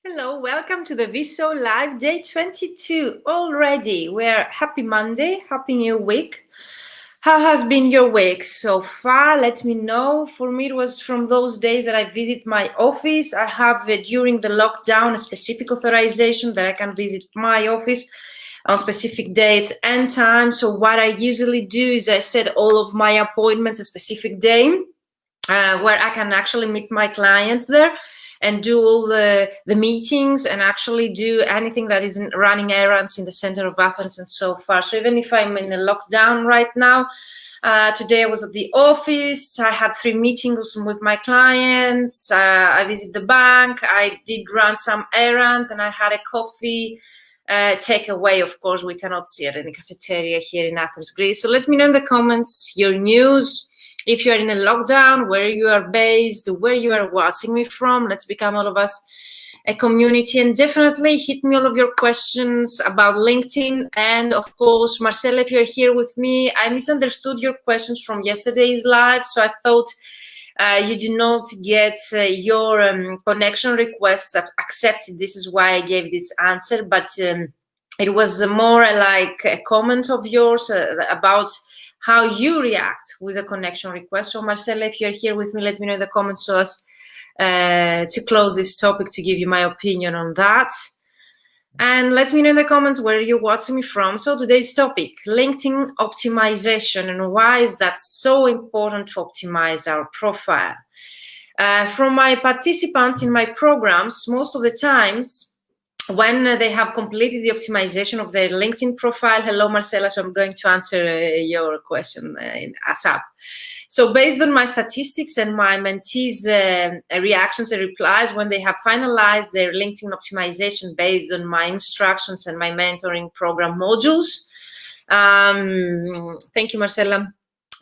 Hello, welcome to the VShow Live Day 22 already. We're happy Monday, happy new week. How has been your week so far? Let me know. For me, it was from those days that I visit my office. I have, during the lockdown, a specific authorization that I can visit my office on specific dates and times. So what I usually do is I set all of my appointments a specific day where I can actually meet my clients there and do all the meetings and actually do anything that isn't running errands in the center of Athens and so far. So even if I'm in a lockdown right now, today I was at the office, I had 3 meetings with my clients, I visited the bank, I did run some errands, and I had a coffee takeaway. Of course, we cannot see it in a cafeteria here in Athens, Greece. So let me know in the comments your news. If you are in a lockdown, where you are based, where you are watching me from. Let's become all of us a community, and definitely hit me all of your questions about LinkedIn. And of course, Marcella, if you're here with me, I misunderstood your questions from yesterday's live, so I thought you did not get your connection requests accepted. This is why I gave this answer, but it was more like a comment of yours about how you react with a connection request. So Marcella, if you're here with me, let me know in the comments so as to close this topic, to give you my opinion on that. And let me know in the comments where you're watching me from. So today's topic, LinkedIn optimization, and why is that so important to optimize our profile. From my participants in my programs, most of the times, when they have completed the optimization of their LinkedIn profile, hello Marcella, so I'm going to answer your question in ASAP. So based on my statistics and my mentees' reactions and replies, when they have finalized their LinkedIn optimization based on my instructions and my mentoring program modules, thank you Marcella,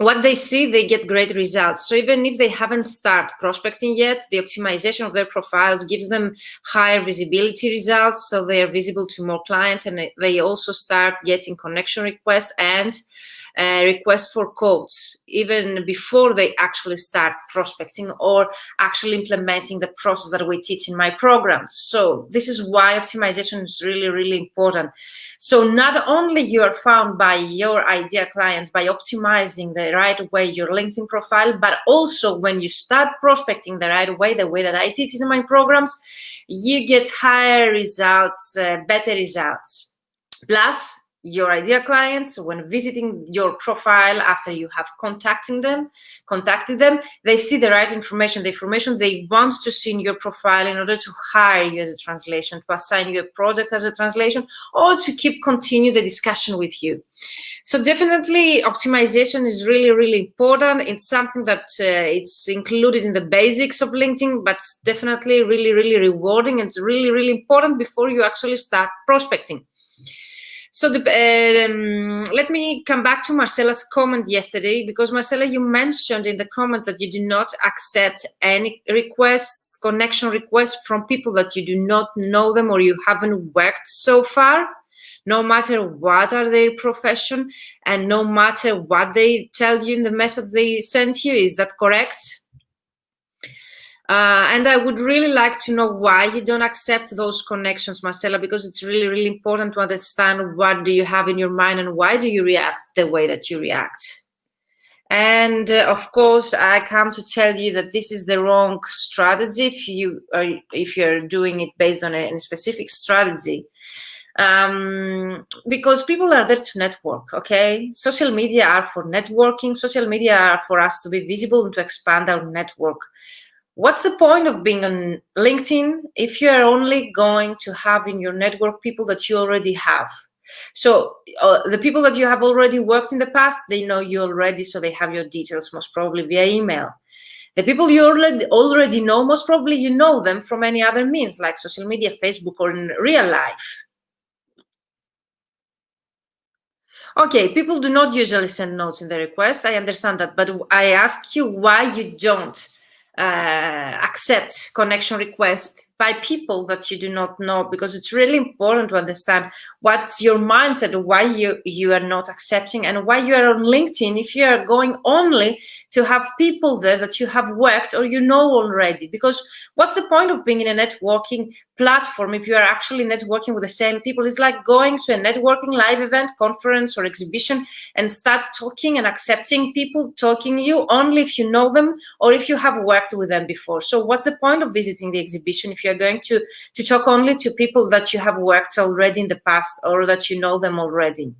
what they see, they get great results. So even if they haven't started prospecting yet, the optimization of their profiles gives them higher visibility results. So they are visible to more clients, and they also start getting connection requests and requests for quotes even before they actually start prospecting or actually implementing the process that we teach in my programs. So this is why optimization is really, really important. So not only you are found by your ideal clients by optimizing the right way your LinkedIn profile, but also when you start prospecting the right way, the way that I teach in my programs, you get higher results, better results. Plus, your ideal clients, when visiting your profile after you have contacted them, they see the right information, the information they want to see in your profile in order to hire you as a translation, to assign you a project as a translation, or to continue the discussion with you. So definitely optimization is really, really important. It's something that it's included in the basics of LinkedIn, but it's definitely really, really rewarding, and it's really, really important before you actually start prospecting. So let me come back to Marcella's comment yesterday, because Marcella, you mentioned in the comments that you do not accept any requests, connection requests from people that you do not know them or you haven't worked so far, no matter what are their profession and no matter what they tell you in the message they sent you. Is that correct? And I would really like to know why you don't accept those connections, Marcella, because it's really, really important to understand what do you have in your mind and why do you react the way that you react. And of course, I come to tell you that this is the wrong strategy if you're doing it based on a specific strategy. Because people are there to network, okay? Social media are for networking. Social media are for us to be visible and to expand our network. What's the point of being on LinkedIn if you are only going to have in your network people that you already have? So the people that you have already worked in the past, they know you already, so they have your details most probably via email. The people you already know, most probably you know them from any other means like social media, Facebook, or in real life. Okay, people do not usually send notes in the request. I understand that, but I ask you why you don't accept connection requests by people that you do not know, because it's really important to understand what's your mindset, why you are not accepting, and why you are on LinkedIn if you are going only to have people there that you have worked or you know already. Because what's the point of being in a networking platform if you are actually networking with the same people? It's like going to a networking live event, conference, or exhibition and start talking and accepting people talking you only if you know them or if you have worked with them before. So what's the point of visiting the exhibition if you're going to talk only to people that you have worked already in the past or that you know them already?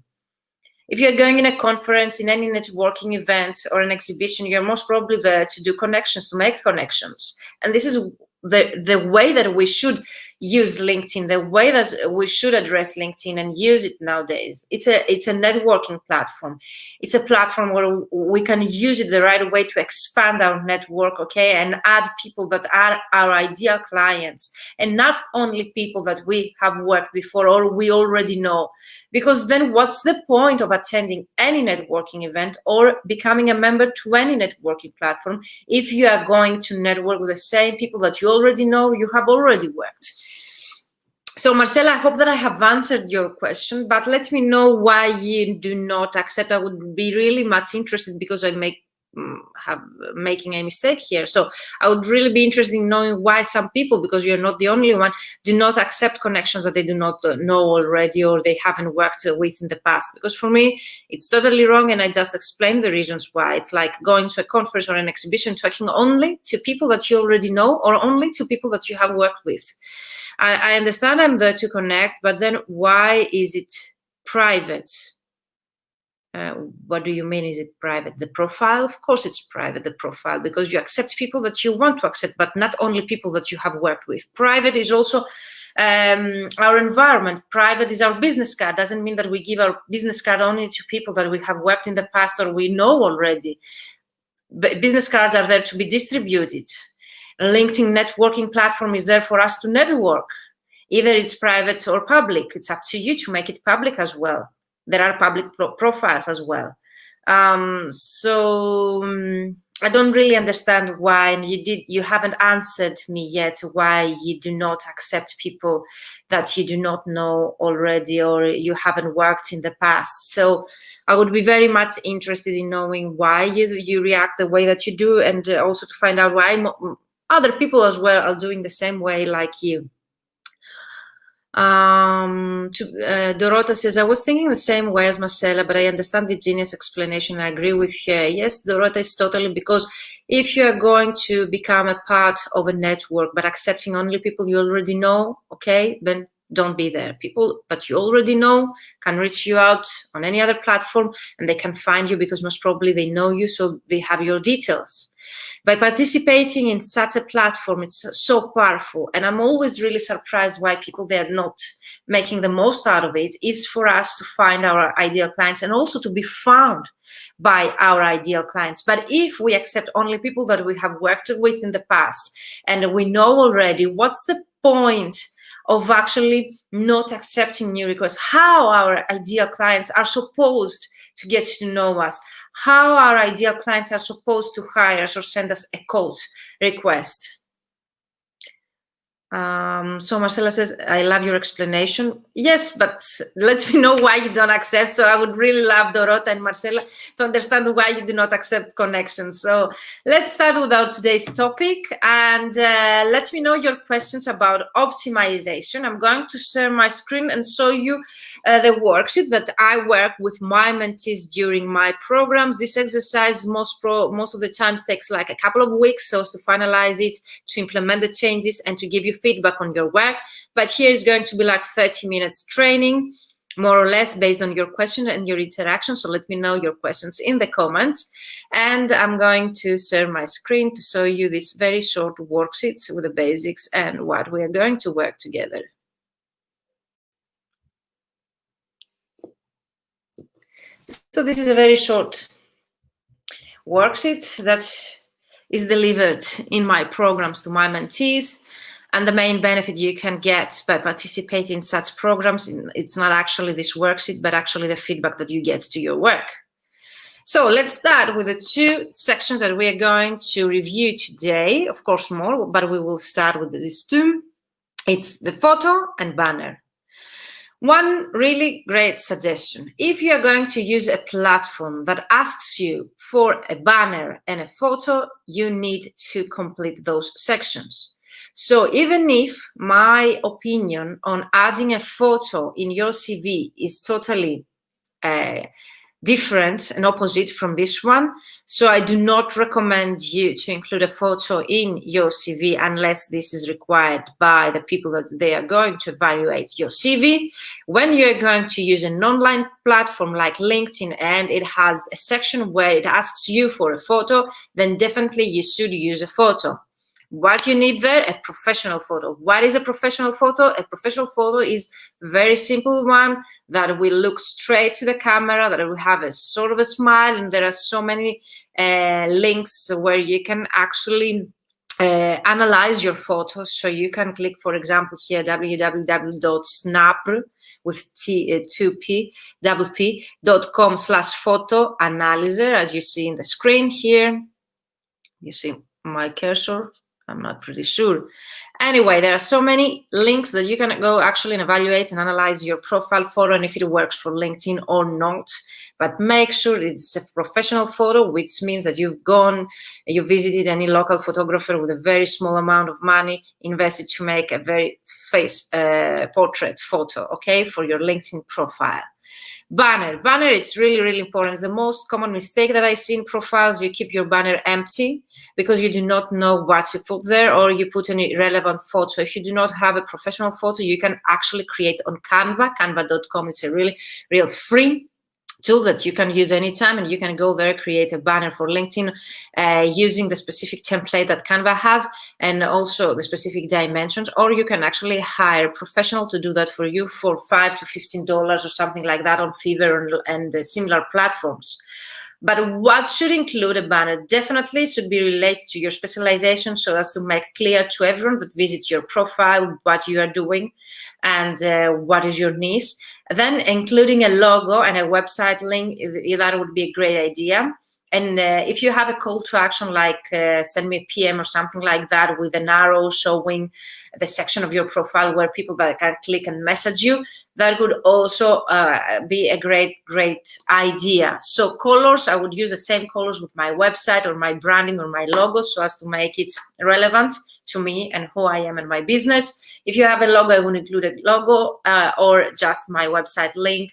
If you're going in a conference, in any networking event or an exhibition, you're most probably there to do connections, to make connections. And this is the way that we should use LinkedIn, the way that we should address LinkedIn and use it nowadays. It's a networking platform. It's a platform where we can use it the right way to expand our network, okay, and add people that are our ideal clients, and not only people that we have worked before or we already know. Because then what's the point of attending any networking event or becoming a member to any networking platform if you are going to network with the same people that you already know, you have already worked? So Marcela, I hope that I have answered your question, but let me know why you do not accept. I would be really much interested, because I making a mistake here. So I would really be interested in knowing why some people, because you're not the only one, do not accept connections that they do not know already or they haven't worked with in the past. Because for me, it's totally wrong, and I just explained the reasons why. It's like going to a conference or an exhibition, talking only to people that you already know or only to people that you have worked with. I understand I'm there to connect, but then why is it private? What do you mean, is it private? The profile? Of course it's private, the profile, because you accept people that you want to accept, but not only people that you have worked with. Private is also our environment. Private is our business card. Doesn't mean that we give our business card only to people that we have worked in the past or we know already. But business cards are there to be distributed. LinkedIn networking platform is there for us to network. Either it's private or public. It's up to you to make it public as well. There are public profiles as well. I don't really understand why, and you haven't answered me yet, why you do not accept people that you do not know already or you haven't worked in the past. So I would be very much interested in knowing why you react the way that you do, and also to find out why other people as well are doing the same way like you. Dorota says, I was thinking the same way as Marcela, but I understand Virginia's explanation. I agree with her. Yes, Dorota, is totally, because if you are going to become a part of a network but accepting only people you already know, okay, then don't be there. People that you already know can reach you out on any other platform and they can find you, because most probably they know you, so they have your details. By participating in such a platform, it's so powerful, and I'm always really surprised why people, they are not making the most out of it. Is for us to find our ideal clients and also to be found by our ideal clients. But if we accept only people that we have worked with in the past and we know already, what's the point of actually not accepting new requests? How our ideal clients are supposed to get to know us? How our ideal clients are supposed to hire us or send us a quote request? So Marcela says, I love your explanation. Yes, but let me know why you don't accept. So I would really love Dorota and Marcela to understand why you do not accept connections. So let's start with our today's topic, and let me know your questions about optimization. I'm going to share my screen and show you the worksheet that I work with my mentees during my programs. This exercise most of the times takes like a couple of weeks, so to finalize it, to implement the changes, and to give you feedback on your work. But here is going to be like 30 minutes training, more or less, based on your question and your interaction. So let me know your questions in the comments. And I'm going to share my screen to show you this very short worksheet with the basics and what we are going to work together. So this is a very short worksheet that is delivered in my programs to my mentees. And the main benefit you can get by participating in such programs, it's not actually this worksheet, but actually the feedback that you get to your work. So let's start with the two sections that we are going to review today. Of course, more, but we will start with these two. It's the photo and banner. One really great suggestion: if you are going to use a platform that asks you for a banner and a photo, you need to complete those sections. So even if my opinion on adding a photo in your CV is totally different and opposite from this one, so I do not recommend you to include a photo in your CV unless this is required by the people that they are going to evaluate your CV. When you're going to use an online platform like LinkedIn and it has a section where it asks you for a photo, then definitely you should use a photo. What you need there? A professional photo. What is a professional photo? A professional photo is a very simple one that will look straight to the camera, that will have a sort of a smile, and there are so many links where you can actually analyze your photos. So you can click, for example, here www.snap with .com/photo analyzer, as you see in the screen here. You see my cursor. I'm not pretty sure. Anyway, there are so many links that you can go actually and evaluate and analyze your profile photo and if it works for LinkedIn or not. But make sure it's a professional photo, which means that you visited any local photographer with a very small amount of money invested to make a very face portrait photo, okay, for your LinkedIn profile. Banner, it's really, really important. It's the most common mistake that I see in profiles. You keep your banner empty because you do not know what to put there, or you put an irrelevant photo. If you do not have a professional photo, you can actually create on Canva. Canva.com is a really, real free tool that you can use anytime, and you can go there, create a banner for LinkedIn using the specific template that Canva has and also the specific dimensions, or you can actually hire a professional to do that for you for $5 to $15 or something like that on Fiverr and similar platforms. But what should include a banner? Definitely should be related to your specialization, so as to make clear to everyone that visits your profile what you are doing and what is your niche. Then including a logo and a website link, that would be a great idea. And if you have a call to action like send me a PM or something like that with an arrow showing the section of your profile where people that can click and message you, that would also be a great idea. So colors, I would use the same colors with my website or my branding or my logo so as to make it relevant to me and who I am and my business. If you have a logo, I would include a logo or just my website link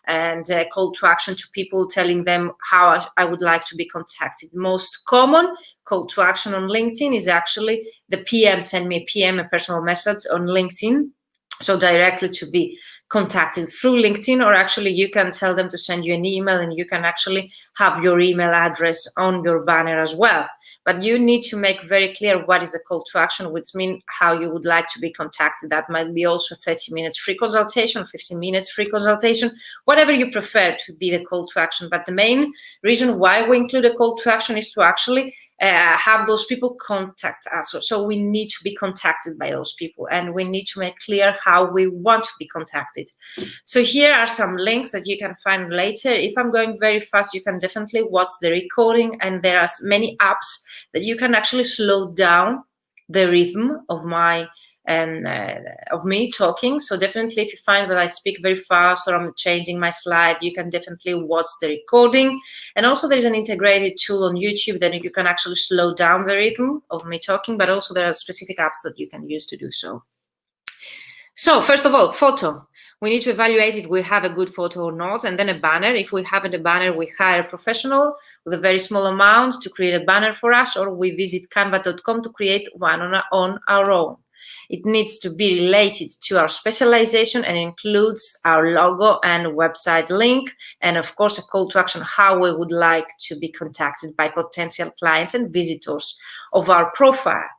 and a call to action to people telling them how I would like to be contacted. Most common call to action on LinkedIn is actually the PM, send me a PM, a personal message on LinkedIn. So directly to be contacted through LinkedIn, or actually you can tell them to send you an email and you can actually have your email address on your banner as well. But you need to make very clear what is the call to action, which means how you would like to be contacted. That might be also 30 minutes free consultation, 15 minutes free consultation, whatever you prefer to be the call to action. But the main reason why we include a call to action is to actually have those people contact us. So we need to be contacted by those people, and we need to make clear how we want to be contacted. So here are some links that you can find later. If I'm going very fast, you can definitely watch the recording, and there are many apps that you can actually slow down the rhythm of my of me talking. So definitely if you find that I speak very fast or I'm changing my slides, you can definitely watch the recording. And also there's an integrated tool on YouTube that you can actually slow down the rhythm of me talking, but also there are specific apps that you can use to do so. So first of all, photo. We need to evaluate if we have a good photo or not, and then a banner. If we haven't a banner, we hire a professional with a very small amount to create a banner for us, or we visit canva.com to create one on our own. It needs to be related to our specialization and includes our logo and website link, and of course a call to action how we would like to be contacted by potential clients and visitors of our profile.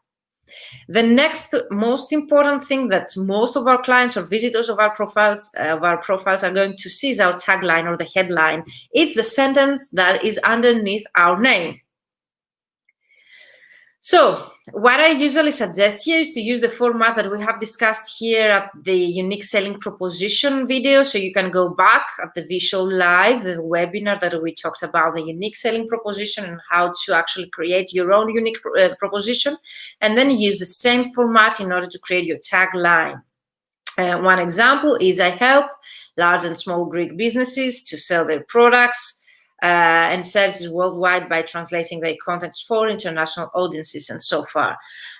The next most important thing that most of our clients or visitors of our profiles are going to see is our tagline or the headline. It's the sentence that is underneath our name. So what I usually suggest here is to use the format that we have discussed here at the unique selling proposition video. So you can go back at the VShow Live, the webinar that we talked about the unique selling proposition and how to actually create your own unique proposition, and then use the same format in order to create your tagline. One example is I help large and small Greek businesses to sell their products and services worldwide by translating their contents for international audiences and so far.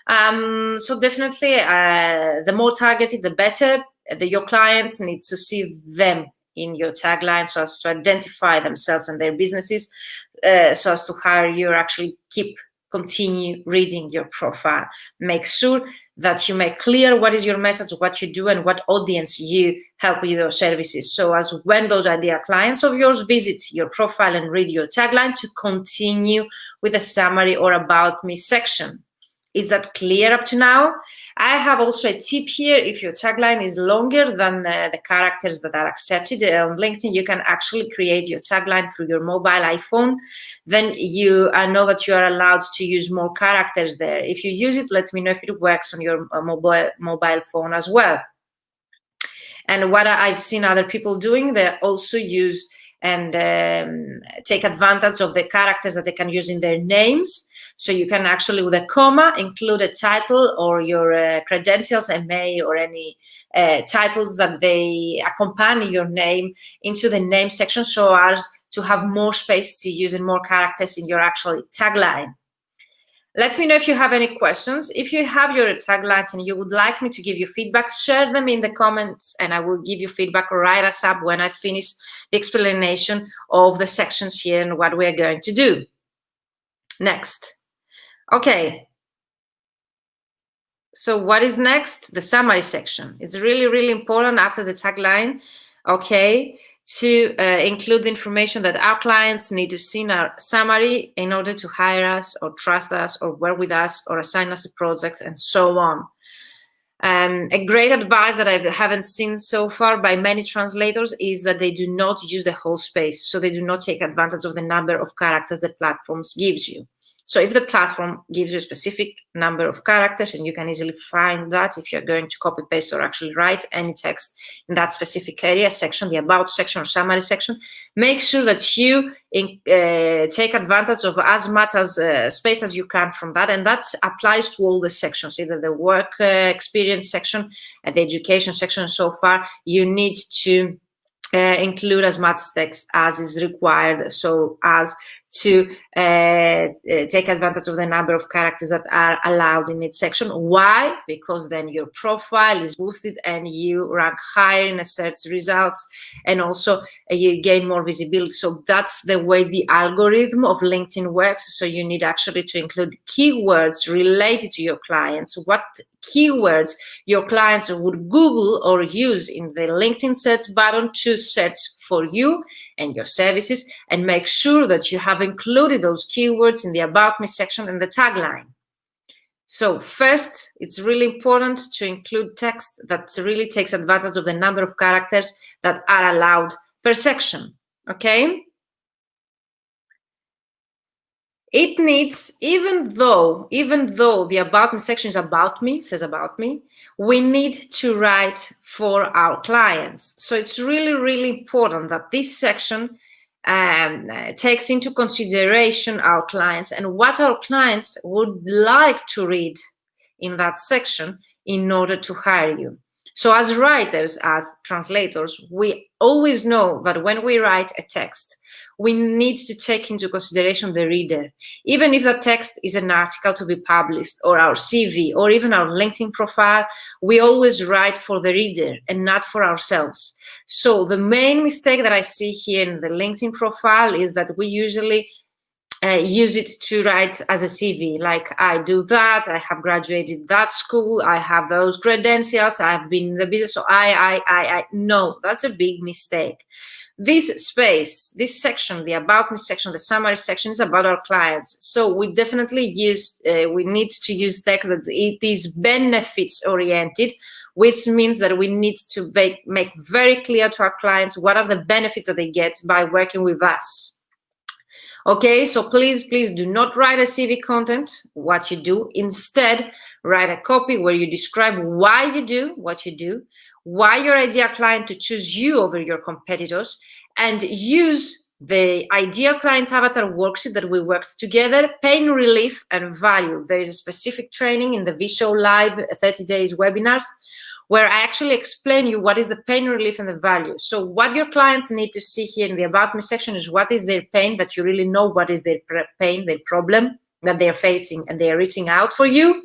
So definitely the more targeted, the better. Your clients need to see them in your tagline so as to identify themselves and their businesses so as to hire you or actually continue reading your profile. Make sure that you make clear what is your message, what you do, and what audience you help with your services. So as when those ideal clients of yours visit your profile and read your tagline, to continue with a summary or about me section. Is that clear up to now? I have also a tip here. If your tagline is longer than the characters that are accepted on LinkedIn, you can actually create your tagline through your mobile iPhone. Then you know that you are allowed to use more characters there. If you use it, let me know if it works on your mobile phone as well. And what I've seen other people doing, they also use and take advantage of the characters that they can use in their names. So you can actually, with a comma, include a title or your credentials, MA, or any titles that they accompany your name into the name section, so as to have more space to use and more characters in your actual tagline. Let me know if you have any questions. If you have your taglines and you would like me to give you feedback, share them in the comments and I will give you feedback right as up when I finish the explanation of the sections here and what we are going to do. Next. Okay. So what is next? The summary section. It's really, really important after the tagline, okay, to include the information that our clients need to see in our summary in order to hire us or trust us or work with us or assign us a project and so on. A great advice that I haven't seen so far by many translators is that they do not use the whole space. So they do not take advantage of the number of characters the platforms gives you. So if the platform gives you a specific number of characters, and you can easily find that if you're going to copy paste or actually write any text in that specific area section, the about section or summary section, make sure that you take advantage of as much as space as you can from that. And that applies to all the sections, either the work experience section and the education section. So far, you need to include as much text as is required so as to take advantage of the number of characters that are allowed in each section. Why? Because then your profile is boosted and you rank higher in the search results, and also you gain more visibility. So that's the way the algorithm of LinkedIn works. So you need actually to include keywords related to your clients. What keywords your clients would Google or use in the LinkedIn search button to search for you and your services, and make sure that you have included those keywords in the About Me section and the tagline. So first, it's really important to include text that really takes advantage of the number of characters that are allowed per section, okay? It needs, even though the About Me section is about me, says about me, we need to write for our clients. So it's really, really important that this section takes into consideration our clients and what our clients would like to read in that section in order to hire you. So as writers, as translators, we always know that when we write a text, we need to take into consideration the reader. Even if the text is an article to be published, or our CV, or even our LinkedIn profile, we always write for the reader and not for ourselves. So the main mistake that I see here in the LinkedIn profile is that we usually use it to write as a CV, like I do that, I have graduated that school, I have those credentials, I have been in the business, so no, that's a big mistake. This space, this section, the About Me section, the summary section, is about our clients. So we definitely we need to use text that it is benefits oriented, which means that we need to make very clear to our clients what are the benefits that they get by working with us. Okay, so please do not write a CV content, what you do. Instead, write a copy where you describe why you do what you do, why your ideal client to choose you over your competitors, and use the ideal client avatar worksheet that we worked together, pain relief and value. There is a specific training in the VShow Live 30 days webinars where I actually explain you what is the pain relief and the value. So what your clients need to see here in the About Me section is what is their pain, that you really know what is their pain, their problem that they're facing, and they are reaching out for you.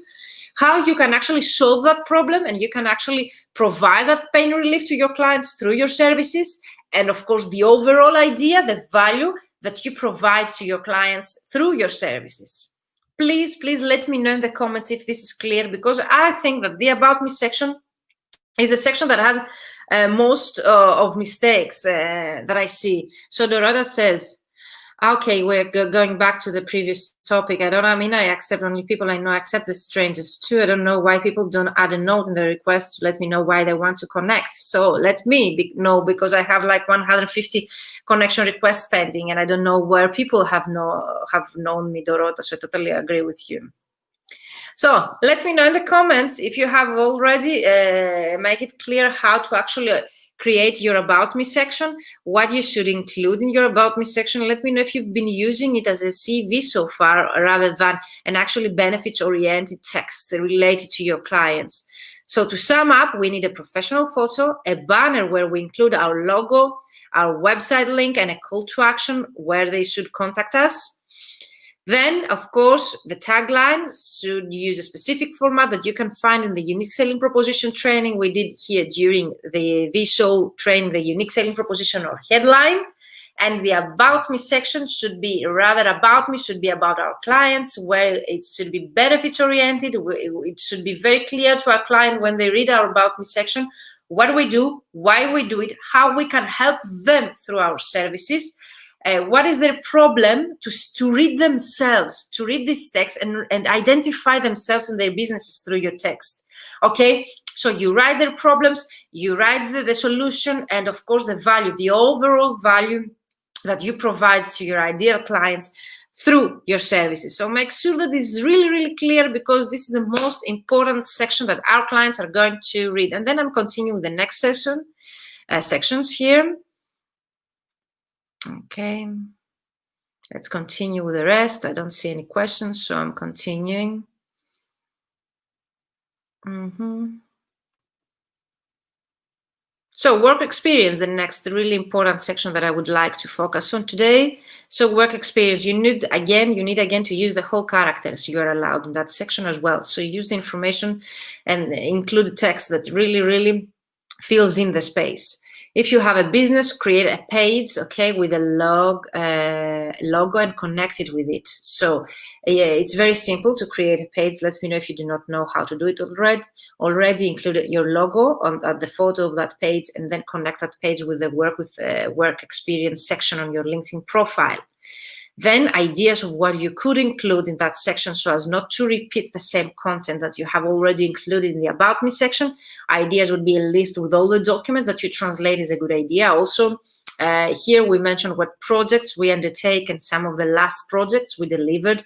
How you can actually solve that problem, and you can actually provide that pain relief to your clients through your services. And of course, the overall idea, the value that you provide to your clients through your services. Please let me know in the comments if this is clear, because I think that the About Me section is the section that has most of mistakes that I see. So Dorota says, okay, we're going back to the previous topic. I accept only people I know, I accept the strangers too. I don't know why people don't add a note in the request to let me know why they want to connect. So let me know, because I have like 150 connection requests pending, and I don't know where people have known me, Dorota. So I totally agree with you. So let me know in the comments if you have already make it clear how to actually create your About Me section, what you should include in your About Me section. Let me know if you've been using it as a CV so far rather than an actually benefits-oriented text related to your clients. So to sum up, we need a professional photo, a banner where we include our logo, our website link, and a call to action where they should contact us. Then, of course, the tagline should use a specific format that you can find in the unique selling proposition training we did here during the VShow training, the unique selling proposition or headline. And the About Me section should be rather about me, should be about our clients, where it should be benefits oriented. It should be very clear to our client when they read our About Me section, what we do, why we do it, how we can help them through our services. What is their problem, to read themselves, to read this text and identify themselves and their businesses through your text. Okay, so you write their problems, you write the solution, and of course the value, the overall value that you provide to your ideal clients through your services. So make sure that this is really clear, because this is the most important section that our clients are going to read. And then I'm continuing with the next sections here. Okay, let's continue with the rest. I don't see any questions, so I'm continuing. So work experience, the next really important section that I would like to focus on today. So work experience, you need again to use the whole characters you are allowed in that section as well. So use the information and include text that really fills in the space. If you have a business, create a page, okay, with a logo and connect it with it. So yeah, it's very simple to create a page. Let me know if you do not know how to do it already. Include your logo at the photo of that page, and then connect that page with the work experience section on your LinkedIn profile. Then ideas of what you could include in that section so as not to repeat the same content that you have already included in the About Me section. Ideas would be a list with all the documents that you translate is a good idea. Also, here we mentioned what projects we undertake and some of the last projects we delivered.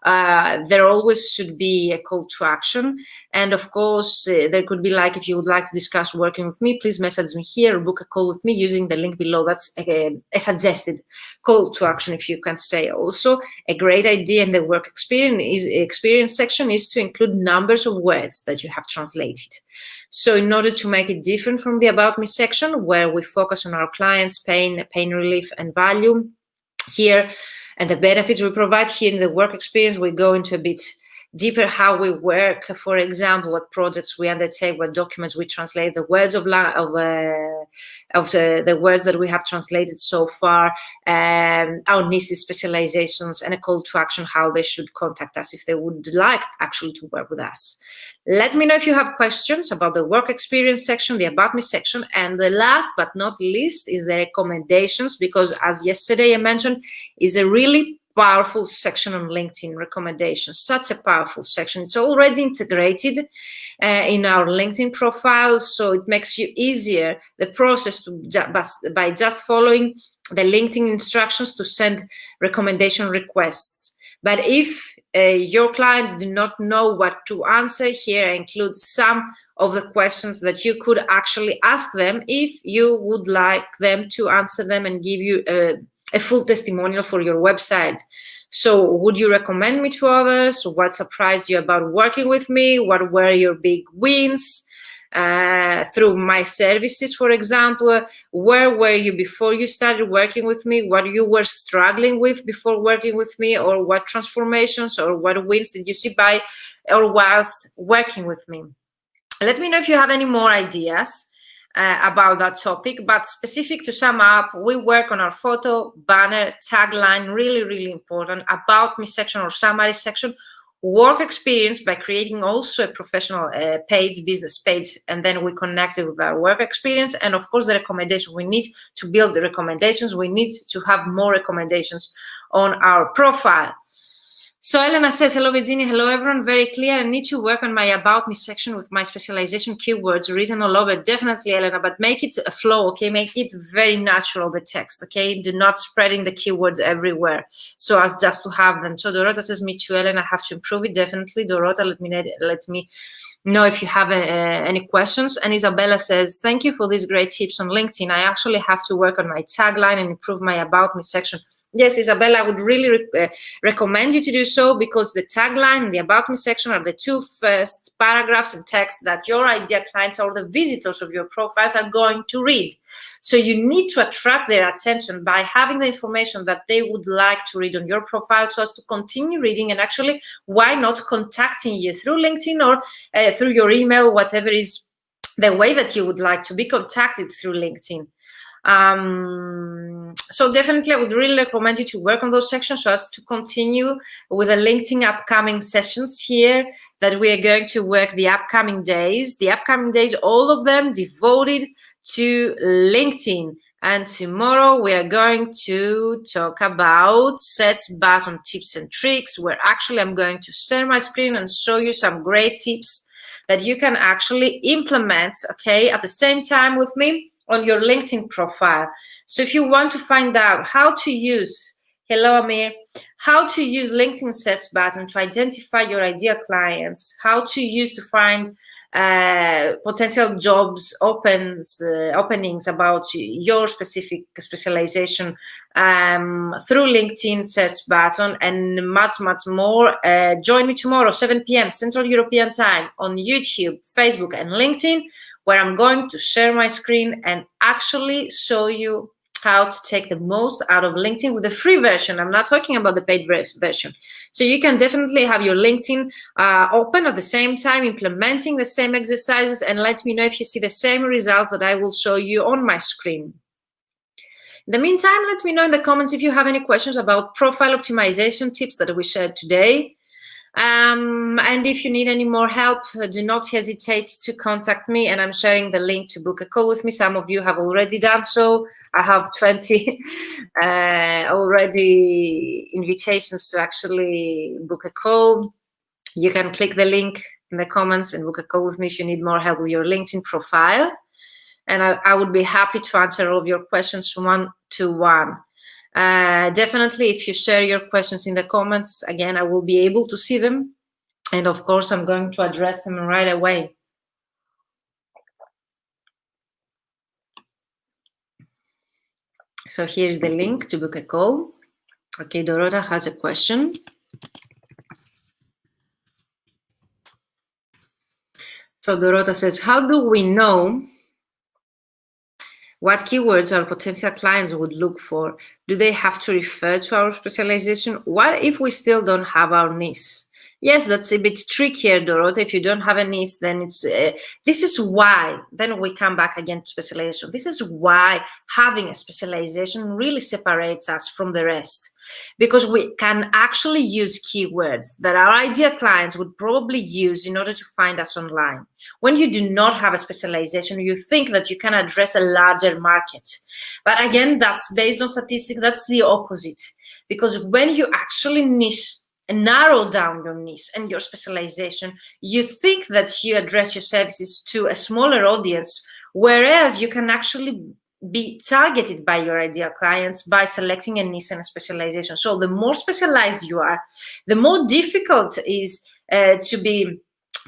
There always should be a call to action. And of course, there could be like, if you would like to discuss working with me, please message me here or book a call with me using the link below. That's a suggested call to action, if you can say. Also, a great idea in the work experience section is to include numbers of words that you have translated. So in order to make it different from the About Me section, where we focus on our clients' pain relief and value here, and the benefits we provide, here in the work experience, we go into a bit deeper how we work. For example, what projects we undertake, what documents we translate, the words of the words that we have translated so far, our niches, specializations, and a call to action, how they should contact us if they would like actually to work with us. Let me know if you have questions about the work experience section, the About Me section, and the last but not least is the recommendations, because as yesterday I mentioned, is a really powerful section on LinkedIn recommendations. Such a powerful section. It's already integrated in our LinkedIn profile, so it makes you easier the process by just following the LinkedIn instructions to send recommendation requests. But if your clients do not know what to answer, here I include some of the questions that you could actually ask them if you would like them to answer them and give you a full testimonial for your website. So would you recommend me to others? What surprised you about working with me? What were your big wins through my services, for example? Where were you before you started working with me? What you were struggling with before working with me? Or what transformations or what wins did you see by or whilst working with me? Let me know if you have any more ideas about that topic, but specific to sum up, we work on our photo, banner, tagline, really important, about me section or summary section, work experience by creating also a professional page, business page, and then we connect it with our work experience, and of course the recommendation. We need to build the recommendations. We need to have more recommendations on our profile. So Elena says, hello Virginia, hello everyone, very clear. I need to work on my about me section with my specialization keywords written all over. Definitely, Elena, but make it a flow, okay? Make it very natural, the text, okay? Do not spreading the keywords everywhere so as just to have them. So Dorota says, me too, Elena, I have to improve it. Definitely, Dorota, let me know if you have any questions. And Isabella says, thank you for these great tips on LinkedIn. I actually have to work on my tagline and improve my about me section. Yes, Isabella, I would really recommend you to do so, because the tagline and the about me section are the two first paragraphs in text that your ideal clients or the visitors of your profiles are going to read. So you need to attract their attention by having the information that they would like to read on your profile, so as to continue reading, and actually, why not contacting you through LinkedIn or through your email, whatever is the way that you would like to be contacted through LinkedIn. So definitely I would really recommend you to work on those sections so as to continue with the LinkedIn upcoming sessions here that we are going to work the upcoming days. The upcoming days, all of them devoted to LinkedIn. And tomorrow we are going to talk about search button tips and tricks, where actually I'm going to share my screen and show you some great tips that you can actually implement, okay, at the same time with me on your LinkedIn profile. So if you want to find out how to use, hello Amir, how to use LinkedIn search button to identify your ideal clients, how to use to find potential jobs openings about your specific specialization through LinkedIn search button, and much more, join me tomorrow 7 p.m. Central European Time on YouTube, Facebook and LinkedIn, where I'm going to share my screen and actually show you how to take the most out of LinkedIn with the free version. I'm not talking about the paid version. So you can definitely have your LinkedIn open at the same time, implementing the same exercises, and let me know if you see the same results that I will show you on my screen. In the meantime, let me know in the comments if you have any questions about profile optimization tips that we shared today. And if you need any more help, do not hesitate to contact me, and I'm sharing the link to book a call with me. Some of you have already done so. I have 20 already invitations to actually book a call. You can click the link in the comments and book a call with me if you need more help with your LinkedIn profile. And I would be happy to answer all of your questions one-to-one. Definitely, if you share your questions in the comments, again, I will be able to see them. And of course, I'm going to address them right away. So here's the link to book a call. Okay, Dorota has a question. So Dorota says, how do we know what keywords our potential clients would look for? Do they have to refer to our specialization? What if we still don't have our niche? Yes, that's a bit trickier, Dorota. If you don't have a niche, then it's this is why, then we come back again to specialization. This is why having a specialization really separates us from the rest, because we can actually use keywords that our ideal clients would probably use in order to find us online. When you do not have a specialization, you think that you can address a larger market. But again, that's based on statistics. That's the opposite. Because when you actually niche and narrow down your niche and your specialization, you think that you address your services to a smaller audience, whereas you can actually be targeted by your ideal clients by selecting a niche and a specialization. So the more specialized you are, the more difficult it is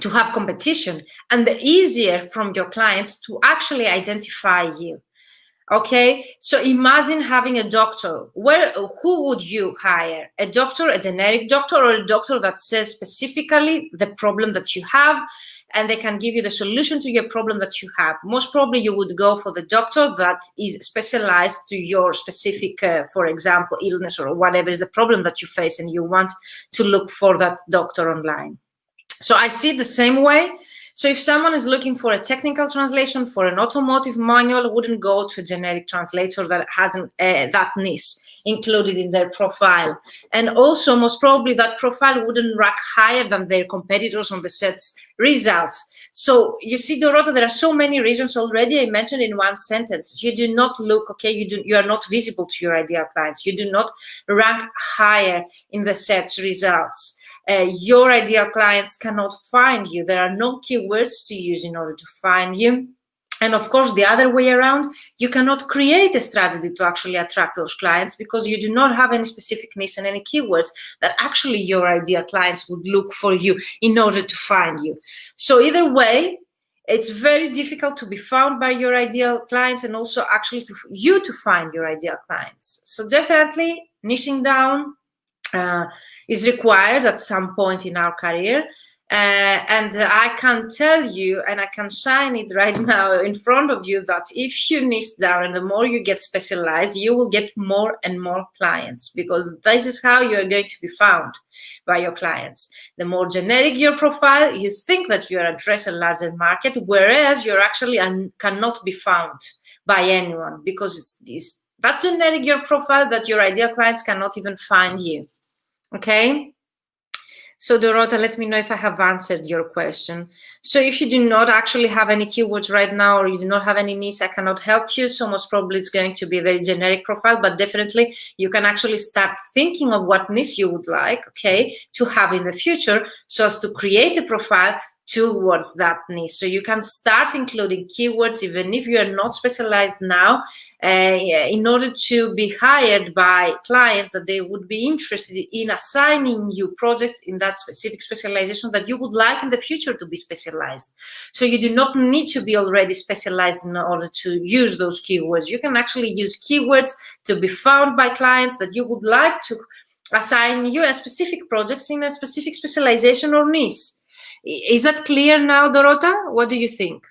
to have competition, and the easier from your clients to actually identify you. Okay, so imagine having a doctor. Who would you hire? A doctor, a generic doctor, or a doctor that says specifically the problem that you have, and they can give you the solution to your problem that you have? Most probably you would go for the doctor that is specialized to your specific, for example, illness or whatever is the problem that you face, and you want to look for that doctor online. So I see it the same way. So if someone is looking for a technical translation for an automotive manual, wouldn't go to a generic translator that hasn't that niche included in their profile. And also, most probably, that profile wouldn't rank higher than their competitors on the search results. So you see, Dorota, there are so many reasons already I mentioned in one sentence. You do not look, okay, you are not visible to your ideal clients. You do not rank higher in the search results. Your ideal clients cannot find you. There are no keywords to use in order to find you. And of course, the other way around, you cannot create a strategy to actually attract those clients because you do not have any specific niche and any keywords that actually your ideal clients would look for you in order to find you. So either way, it's very difficult to be found by your ideal clients and also actually to find your ideal clients. So definitely niching down is required at some point in our career. And I can tell you, and I can shine it right now in front of you, that if you niche down and the more you get specialized, you will get more and more clients, because this is how you are going to be found by your clients. The more generic your profile, you think that you are addressing a larger market, whereas you're actually cannot be found by anyone, because it's that generic your profile that your ideal clients cannot even find you. Okay? So Dorota, let me know if I have answered your question. So if you do not actually have any keywords right now, or you do not have any niche, I cannot help you. So most probably it's going to be a very generic profile, but definitely you can actually start thinking of what niche you would like, okay, to have in the future, so as to create a profile towards that niche. So you can start including keywords even if you are not specialized now, in order to be hired by clients that they would be interested in assigning you projects in that specific specialization that you would like in the future to be specialized. So you do not need to be already specialized in order to use those keywords. You can actually use keywords to be found by clients that you would like to assign you a specific projects in a specific specialization or niche. Is that clear now, Dorota? What do you think?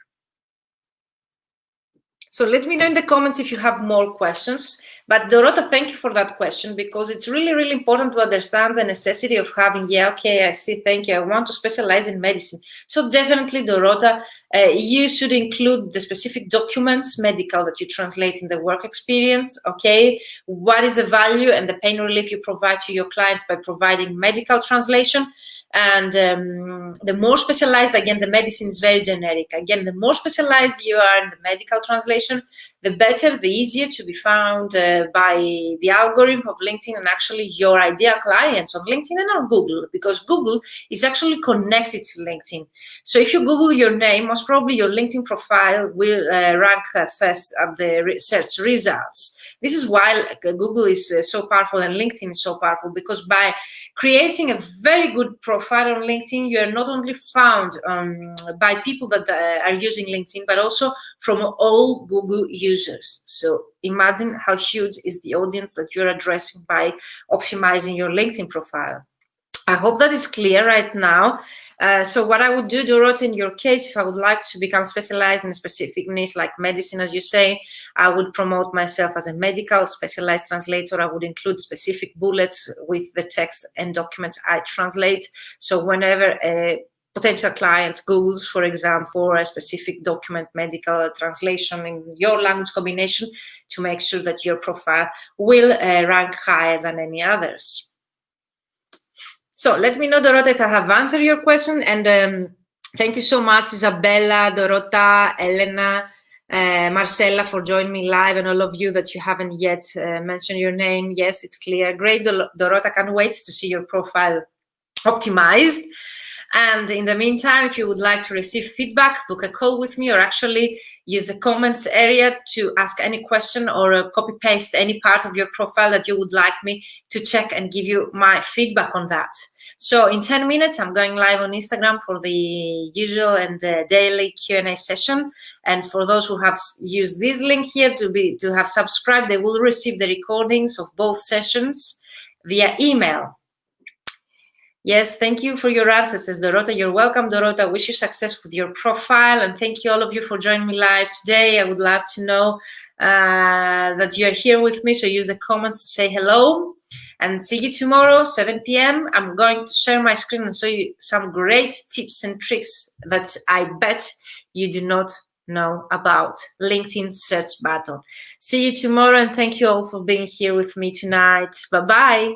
So let me know in the comments if you have more questions. But Dorota, thank you for that question, because it's really, really important to understand the necessity of having, yeah, okay, I see, thank you, I want to specialize in medicine. So definitely, Dorota, you should include the specific documents, medical, that you translate in the work experience, okay? What is the value and the pain relief you provide to your clients by providing medical translation? And the more specialized, again, the medicine is very generic. Again, the more specialized you are in the medical translation, the better, the easier to be found by the algorithm of LinkedIn and actually your ideal clients on LinkedIn and on Google, because Google is actually connected to LinkedIn. So if you Google your name, most probably your LinkedIn profile will rank first at the search results. This is why Google is so powerful and LinkedIn is so powerful, because by creating a very good profile on LinkedIn, you are not only found by people that are using LinkedIn, but also from all Google users. So imagine how huge is the audience that you're addressing by optimizing your LinkedIn profile. I hope that is clear right now. So what I would do, Dorota, in your case, if I would like to become specialized in a specific niche like medicine, as you say, I would promote myself as a medical specialized translator. I would include specific bullets with the text and documents I translate. So whenever a potential clients Googles, for example, for a specific document, medical translation in your language combination, to make sure that your profile will rank higher than any others. So let me know, Dorota, if I have answered your question. And thank you so much, Isabella, Dorota, Elena, Marcella, for joining me live, and all of you that you haven't yet mentioned your name. Yes, it's clear. Great, Dorota. Can't wait to see your profile optimized. And in the meantime, if you would like to receive feedback, book a call with me, or actually use the comments area to ask any question, or copy paste any part of your profile that you would like me to check and give you my feedback on that. So in 10 minutes, I'm going live on Instagram for the usual and daily Q&A session. And for those who have used this link here to have subscribed, they will receive the recordings of both sessions via email. Yes, thank you for your answers, says Dorota. You're welcome, Dorota. Wish you success with your profile. And thank you all of you for joining me live today. I would love to know that you're here with me. So use the comments to say hello. And see you tomorrow, 7 p.m. I'm going to share my screen and show you some great tips and tricks that I bet you do not know about. LinkedIn search button. See you tomorrow, and thank you all for being here with me tonight. Bye-bye.